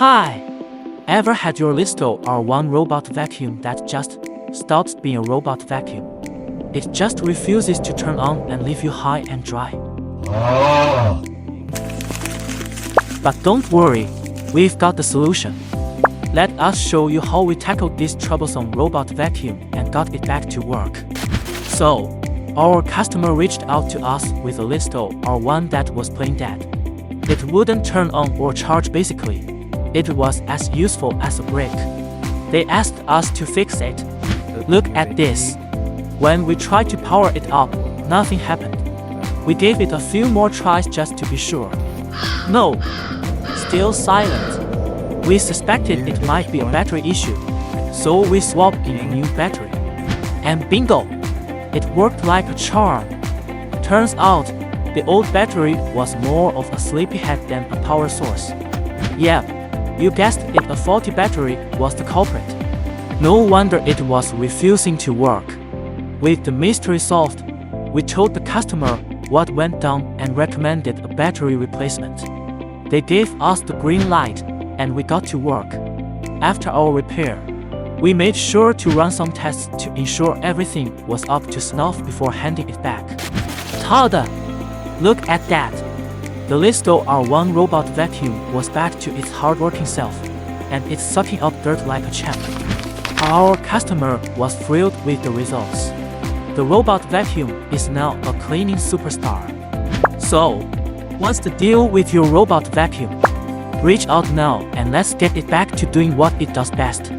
Hi! Ever had your Lydsto or one robot vacuum that just stops being a robot vacuum? It just refuses to turn on and leave you high and dry. But don't worry, we've got the solution. Let us show you how we tackled this troublesome robot vacuum and got it back to work. So, our customer reached out to us with a Lydsto or one that was plain dead. It wouldn't turn on or charge basically. It was as useful as a brick. They asked us to fix it. Look at this. When we tried to power it up, nothing happened. We gave it a few more tries just to be sure. No, still silent. We suspected it might be a battery issue, so we swapped in a new battery. And bingo! It worked like a charm. Turns out, the old battery was more of a sleepyhead than a power source. Yep, you guessed it, a faulty battery was the culprit. No wonder it was refusing to work. With the mystery solved, we told the customer what went down and recommended a battery replacement. They gave us the green light, and we got to work. After our repair, we made sure to run some tests to ensure everything was up to snuff before handing it back. Tada! Look at that! The Lydsto R1 robot vacuum was back to its hardworking self, and it's sucking up dirt like a champ. Our customer was thrilled with the results. The robot vacuum is now a cleaning superstar. So, what's the deal with your robot vacuum? Reach out now and let's get it back to doing what it does best.